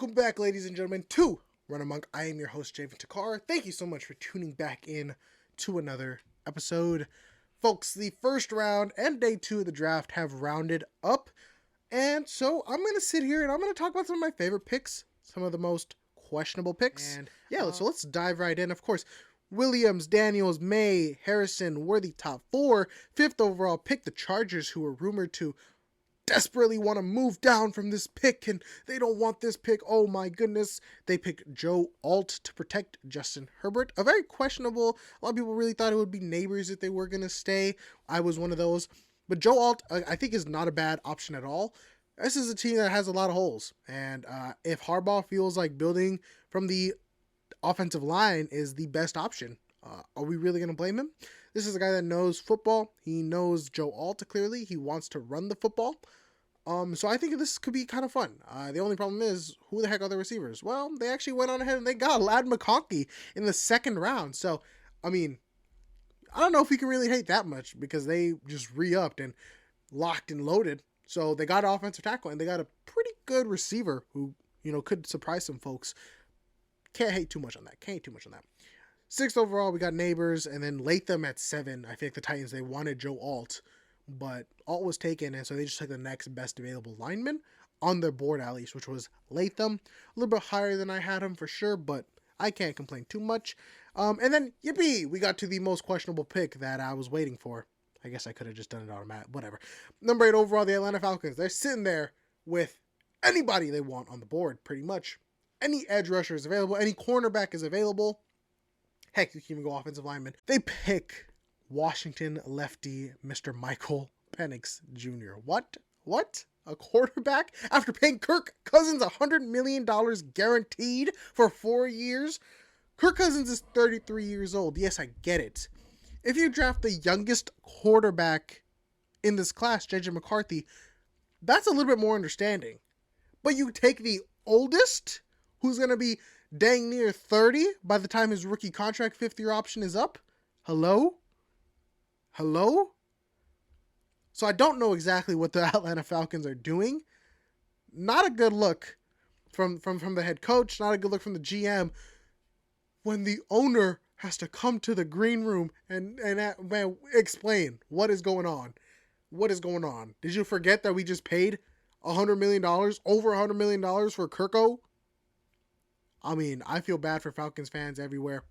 Welcome back, ladies and gentlemen, to Run Amok. I am your host, Javen Takar. Thank you so much for tuning back in to another episode. Folks, the first round and day 2 of the draft have rounded up. And so I'm going to sit here and I'm going to talk about some of my favorite picks, some of the most questionable picks. And so let's dive right in. Of course, Williams, Daniels, May, Harrison were the top 4. 5th overall pick, the Chargers, who were rumored to desperately want to move down from this pick, and they don't want this pick. Oh my goodness. They picked Joe Alt to protect Justin Herbert. A very questionable. A lot of people really thought it would be Neighbors if they were going to stay. I was one of those. But Joe Alt, I think, is not a bad option at all. This is a team that has a lot of holes. And if Harbaugh feels like building from the offensive line is the best option, are we really going to blame him? This is a guy that knows football. He knows Joe Alt clearly. He wants to run the football. So I think this could be kind of fun. The only problem is, who the heck are the receivers? Well, they actually went on ahead and they got Ladd McConkey in the 2nd round. So, I mean, I don't know if you can really hate that much because they just re-upped and locked and loaded. So they got an offensive tackle and they got a pretty good receiver who, could surprise some folks. Can't hate too much on that. 6th overall, we got Neighbors, and then Latham at 7. I think the Titans, they wanted Joe Alt, but Alt was taken, and so they just took the next best available lineman on their board at least, which was Latham. A little bit higher than I had him for sure, but I can't complain too much. And then, yippee, we got to the most questionable pick that I was waiting for. I guess I could have just done it automatic, whatever. Number 8 overall, the Atlanta Falcons. They're sitting there with anybody they want on the board, pretty much. Any edge rusher is available, any cornerback is available. Heck, you can even go offensive lineman. They pick Washington lefty Mr. Michael Penix Jr. What? A quarterback? After paying Kirk Cousins $100 million guaranteed for 4 years? Kirk Cousins is 33 years old. Yes, I get it. If you draft the youngest quarterback in this class, JJ McCarthy, that's a little bit more understanding. But you take the oldest, who's going to be dang near 30 by the time his rookie contract 5th-year option is up? Hello? So I don't know exactly what the Atlanta Falcons are doing. Not a good look from the head coach. Not a good look from the GM. When the owner has to come to the green room and explain what is going on. What is going on? Did you forget that we just paid $100 million, over $100 million for Kirko? I mean, I feel bad for Falcons fans everywhere.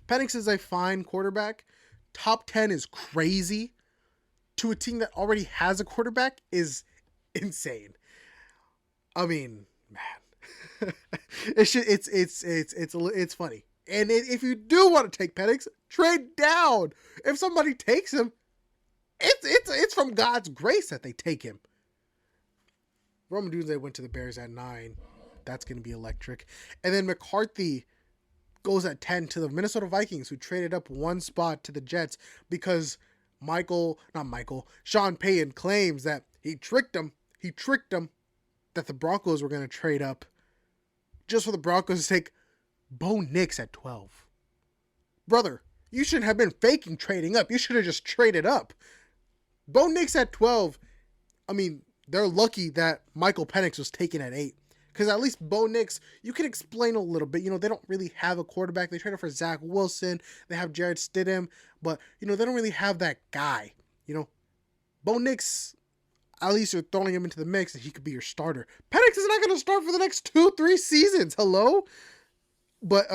Penix is a fine quarterback. Top 10 is crazy. To a team that already has a quarterback is insane. I mean, man, it's funny. And if you do want to take Penix, trade down. If somebody takes him, it's from God's grace that they take him. Roman Dunze went to the Bears at 9. That's going to be electric. And then McCarthy goes at 10 to the Minnesota Vikings, who traded up 1 spot to the Jets because Sean Payton claims that he tricked them that the Broncos were going to trade up just for the Broncos to take Bo Nix at 12. Brother, you shouldn't have been faking trading up. You should have just traded up. Bo Nix at 12, I mean, they're lucky that Michael Penix was taken at 8. Because at least Bo Nix, you can explain a little bit. They don't really have a quarterback. They traded for Zach Wilson. They have Jared Stidham. But, they don't really have that guy. Bo Nix, at least you're throwing him into the mix and he could be your starter. Penix is not going to start for the next 2-3 seasons. Hello? But,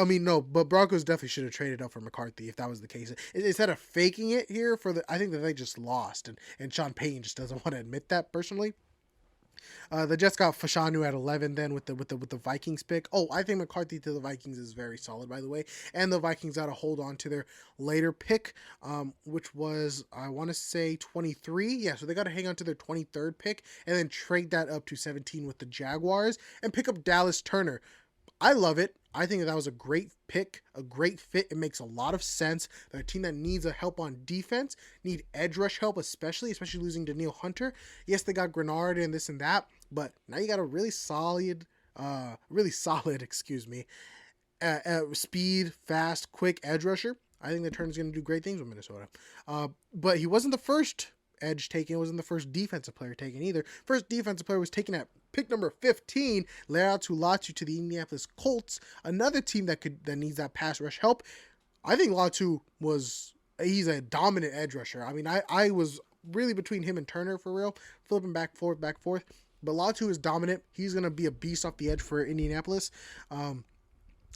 but Broncos definitely should have traded up for McCarthy if that was the case. Instead of faking it here I think that they just lost. And Sean Payton just doesn't want to admit that personally. The Jets got Fashanu at 11 then with the Vikings pick. Oh, I think McCarthy to the Vikings is very solid, by the way. And the Vikings got to hold on to their later pick, which was, I want to say 23. Yeah, so they got to hang on to their 23rd pick and then trade that up to 17 with the Jaguars and pick up Dallas Turner. I love it. I think that was a great pick, a great fit. It makes a lot of sense. They're a team that needs a help on defense, need edge rush help, especially losing Danielle Hunter. Yes, they got Grenard and this and that, but now you got a really solid, speed, fast, quick edge rusher. I think the Turner's going to do great things with Minnesota. But he wasn't the first edge taken. It wasn't the first defensive player taken either. First defensive player was taken at Pick number 15, Laiatu Latu to the Indianapolis Colts. Another team that needs that pass rush help. I think Latu he's a dominant edge rusher. I mean, I was really between him and Turner for real, flipping back, forth. But Latu is dominant. He's going to be a beast off the edge for Indianapolis.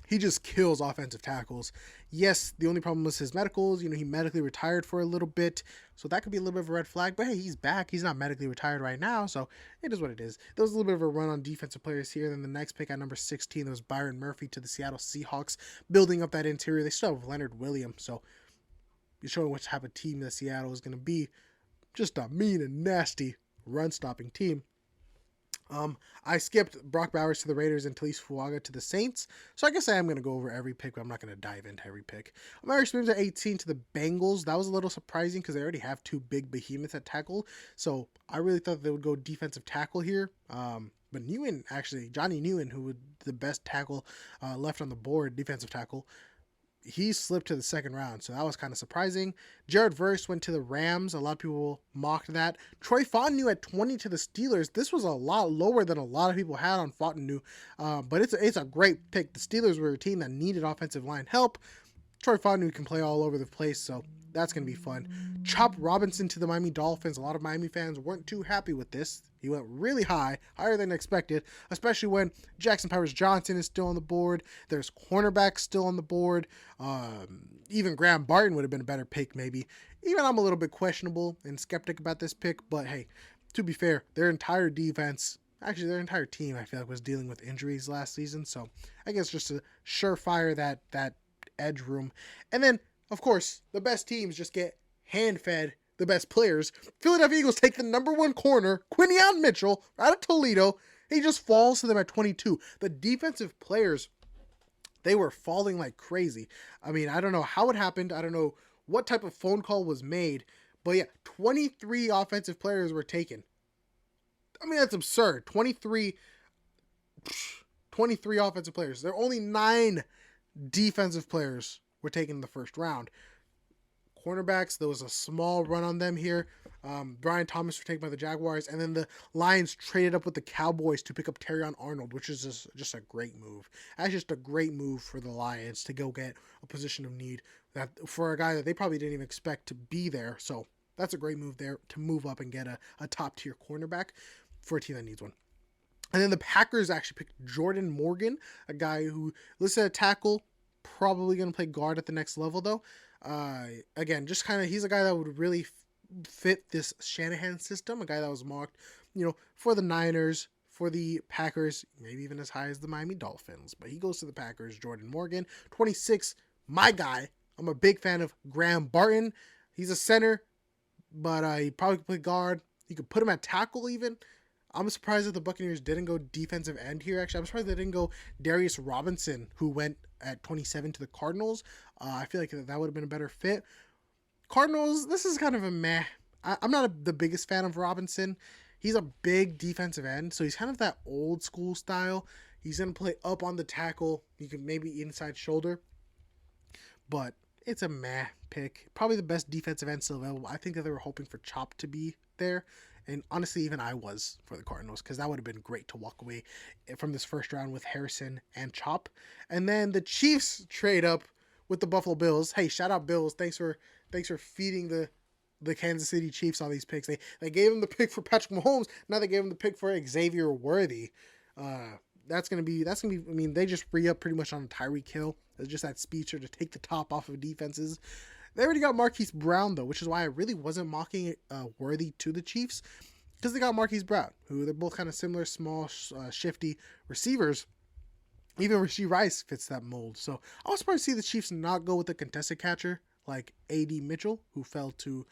He just kills offensive tackles. Yes, the only problem was his medicals. You know, he medically retired for a little bit, so that could be a little bit of a red flag. But hey, he's back. He's not medically retired right now, so it is what it is. There was a little bit of a run on defensive players here. Then the next pick at number 16, there was Byron Murphy to the Seattle Seahawks, building up that interior. They still have Leonard Williams, so you're showing what type of team that Seattle is going to be. Just a mean and nasty run-stopping team. I skipped Brock Bowers to the Raiders and Talise Fuaga to the Saints. So I guess I am going to go over every pick, but I'm not going to dive into every pick. Amari Smith at 18 to the Bengals. That was a little surprising because they already have two big behemoths at tackle. So I really thought they would go defensive tackle here. But Johnny Newen, who was the best tackle left on the board, defensive tackle, he slipped to the second round, so that was kind of surprising. Jared Verse went to the Rams. A lot of people mocked that. Troy Fontenot at 20 to the Steelers. This was a lot lower than a lot of people had on Fontenot, but it's a great pick. The Steelers were a team that needed offensive line help. Troy Fontenot can play all over the place, so that's going to be fun. Chop Robinson to the Miami Dolphins. A lot of Miami fans weren't too happy with this. He went really high, higher than expected, especially when Jackson Powers-Johnson is still on the board. There's cornerbacks still on the board. Even Graham Barton would have been a better pick, maybe. Even I'm a little bit questionable and skeptic about this pick, but hey, to be fair, their entire defense, actually their entire team, I feel like was dealing with injuries last season, so I guess just to surefire that edge room. And then, of course, the best teams just get hand-fed the best players. Philadelphia Eagles take the number one corner, Quinion Mitchell, out of Toledo. He just falls to them at 22. The defensive players, they were falling like crazy. I mean, I don't know how it happened. I don't know what type of phone call was made. But yeah, 23 offensive players were taken. I mean, that's absurd. 23 offensive players. There are only 9 defensive players were taken in the first round. Cornerbacks, there was a small run on them here. Brian Thomas was taken by the Jaguars, and then the Lions traded up with the Cowboys to pick up Terrion Arnold, which is just a great move. That's just a great move for the Lions to go get a position of need that for a guy that they probably didn't even expect to be there. So that's a great move there to move up and get a top-tier cornerback for a team that needs one. And then the Packers actually picked Jordan Morgan, a guy who listed at tackle, probably going to play guard at the next level, though. Again, just kind of, he's a guy that would really fit this Shanahan system, a guy that was mocked, for the Niners, for the Packers, maybe even as high as the Miami Dolphins, but he goes to the Packers. Jordan Morgan, 26, my guy. I'm a big fan of Graham Barton. He's a center, but he probably could play guard. You could put him at tackle even. I'm surprised that the Buccaneers didn't go defensive end here. Actually, I'm surprised they didn't go Darius Robinson, who went at 27 to the Cardinals. I feel like that would have been a better fit. Cardinals, this is kind of a meh. I'm not the biggest fan of Robinson. He's a big defensive end, so he's kind of that old school style. He's going to play up on the tackle. You could maybe inside shoulder. But it's a meh pick. Probably the best defensive end still available. I think that they were hoping for Chop to be there. And honestly, even I was for the Cardinals, because that would have been great to walk away from this first round with Harrison and Chop. And then the Chiefs trade up with the Buffalo Bills. Hey, shout out Bills. Thanks for feeding the Kansas City Chiefs on these picks. They gave him the pick for Patrick Mahomes. Now they gave him the pick for Xavier Worthy. That's gonna be. I mean, they just free up pretty much on Tyreek Hill. It's just that speedster to take the top off of defenses. They already got Marquise Brown, though, which is why I really wasn't mocking Worthy to the Chiefs, because they got Marquise Brown, who they're both kind of similar, small, shifty receivers. Even Rashee Rice fits that mold. So I was surprised to see the Chiefs not go with a contested catcher like A.D. Mitchell, who fell to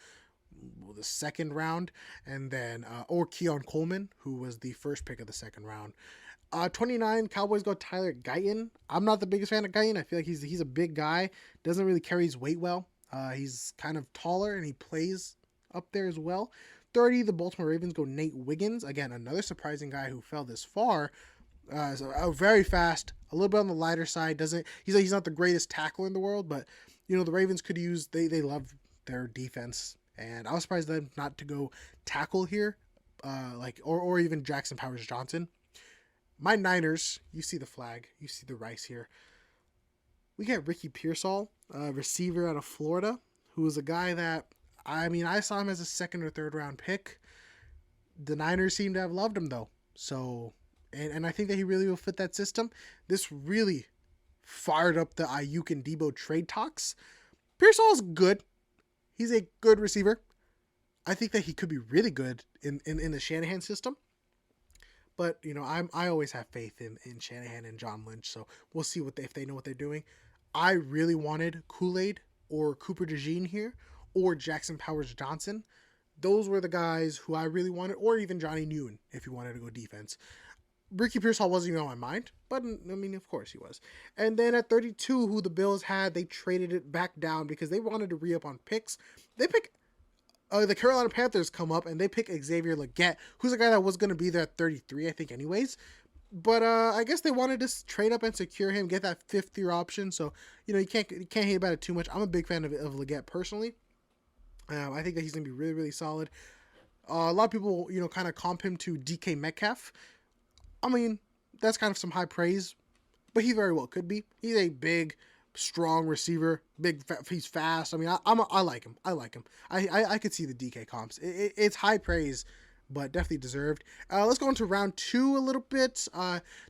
the second round, and then or Keon Coleman, who was the first pick of the second round. 29, Cowboys go Tyler Guyton. I'm not the biggest fan of Guyton. I feel like he's a big guy, doesn't really carry his weight well. He's kind of taller, and he plays up there as well. 30, the Baltimore Ravens go Nate Wiggins. Again, another surprising guy who fell this far. Very fast, a little bit on the lighter side. He's not the greatest tackler in the world, but the Ravens could use. They love their defense, and I was surprised them not to go tackle here, or even Jackson Powers-Johnson. my Niners, you see the flag, you see the rice here. We get Ricky Pearsall, a receiver out of Florida, who is a guy that, I saw him as a second or third round pick. The Niners seem to have loved him, though. So, and I think that he really will fit that system. This really fired up the Ayuk and Debo trade talks. Pearsall is good. He's a good receiver. I think that he could be really good in the Shanahan system. But, I always have faith in Shanahan and John Lynch, so we'll see if they know what they're doing. I really wanted Kool-Aid or Cooper DeJean here, or Jackson Powers Johnson. Those were the guys who I really wanted, or even Johnny Newen if you wanted to go defense. Ricky Pearsall wasn't even on my mind, but of course he was. And then at 32, who the Bills had, they traded it back down because they wanted to re-up on picks. They pick the Carolina Panthers come up and they pick Xavier Legette, who's a guy that was going to be there at 33, I think, anyways. But I guess they wanted to trade up and secure him, get that fifth-year option. So you can't hate about it too much. I'm a big fan of Legette personally. I think that he's going to be really, really solid. A lot of people, kind of comp him to DK Metcalf. That's kind of some high praise, but he very well could be. He's a big, strong receiver. He's fast. I like him. I could see the DK comps. It's high praise, but definitely deserved. Let's go into round 2 a little bit.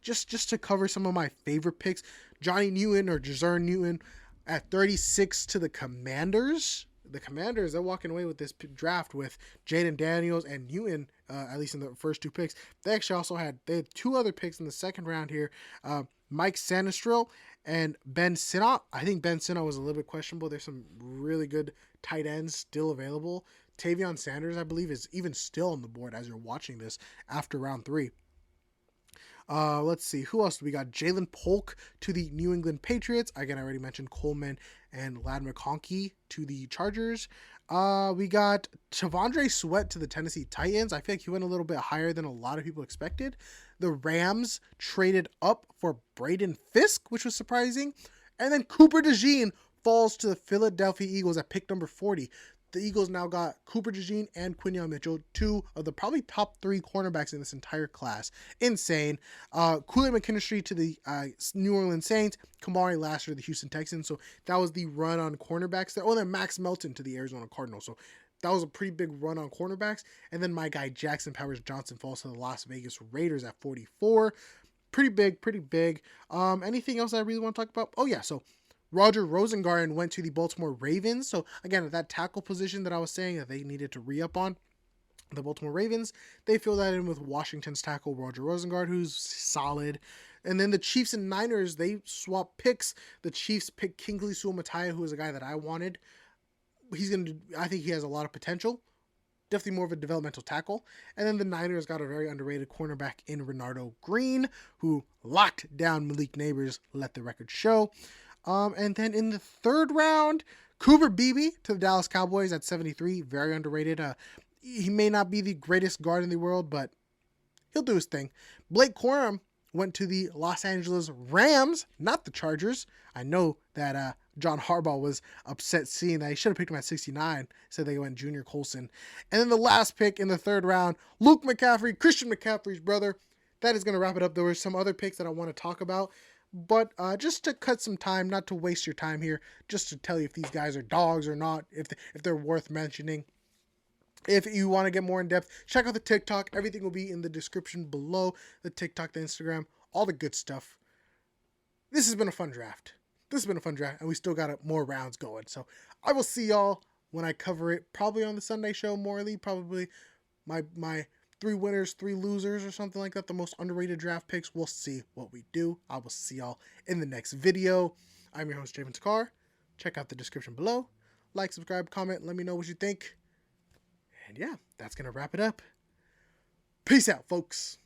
Just to cover some of my favorite picks. Johnny Newen or Jazern Newton at 36 to the Commanders. The Commanders, they're walking away with this draft with Jaden Daniels and Newton, at least in the first 2 picks. They actually also had 2 other picks in the second round here. Mike Sanistril and Ben Sinnott. I think Ben Sinnott was a little bit questionable. There's some really good tight ends still available. Tavion Sanders, I believe, is even still on the board as you're watching this after round 3. Let's see. Who else do we got? Jalen Polk to the New England Patriots. Again, I already mentioned Coleman and Ladd McConkey to the Chargers. We got Tavondre Sweat to the Tennessee Titans. I feel like he went a little bit higher than a lot of people expected. The Rams traded up for Braden Fisk, which was surprising. And then Cooper DeJean falls to the Philadelphia Eagles at pick number 40. The Eagles now got Cooper DeJean and Quinyon Mitchell, 2 of the probably top 3 cornerbacks in this entire class. Insane. Kool-Aid McKinstry to the New Orleans Saints. Kamari Lassiter to the Houston Texans. So that was the run on cornerbacks there. Oh, then Max Melton to the Arizona Cardinals. So that was a pretty big run on cornerbacks. And then my guy Jackson Powers Johnson falls to the Las Vegas Raiders at 44. Pretty big. Anything else I really want to talk about? Oh, yeah. So Roger Rosengarten went to the Baltimore Ravens. So, again, that tackle position that I was saying that they needed to re-up on, the Baltimore Ravens, they fill that in with Washington's tackle, Roger Rosengarten, who's solid. And then the Chiefs and Niners, they swap picks. The Chiefs pick Kingsley Suamataia, who is a guy that I wanted. I think he has a lot of potential. Definitely more of a developmental tackle. And then the Niners got a very underrated cornerback in Renardo Green, who locked down Malik Neighbors, let the record show. And then in the third round, Cooper Beebe to the Dallas Cowboys at 73. Very underrated. He may not be the greatest guard in the world, but he'll do his thing. Blake Corum went to the Los Angeles Rams, not the Chargers. I know that John Harbaugh was upset seeing that. He should have picked him at 69. Said they went Junior Colson. And then the last pick in the third round, Luke McCaffrey, Christian McCaffrey's brother. That is going to wrap it up. There were some other picks that I want to talk about. But just to cut some time, not to waste your time here, just to tell you if these guys are dogs or not, if they're worth mentioning. If you want to get more in depth, check out the TikTok. Everything will be in the description below. The TikTok, the Instagram, all the good stuff. This has been a fun draft. And we still got more rounds going. So I will see y'all when I cover it, probably on the Sunday show, Morley. Probably my 3 winners, 3 losers or something like that. The most underrated draft picks. We'll see what we do. I will see y'all in the next video. I'm your host, Javen Takar. Check out the description below. Like, subscribe, comment. Let me know what you think. And yeah, that's going to wrap it up. Peace out, folks.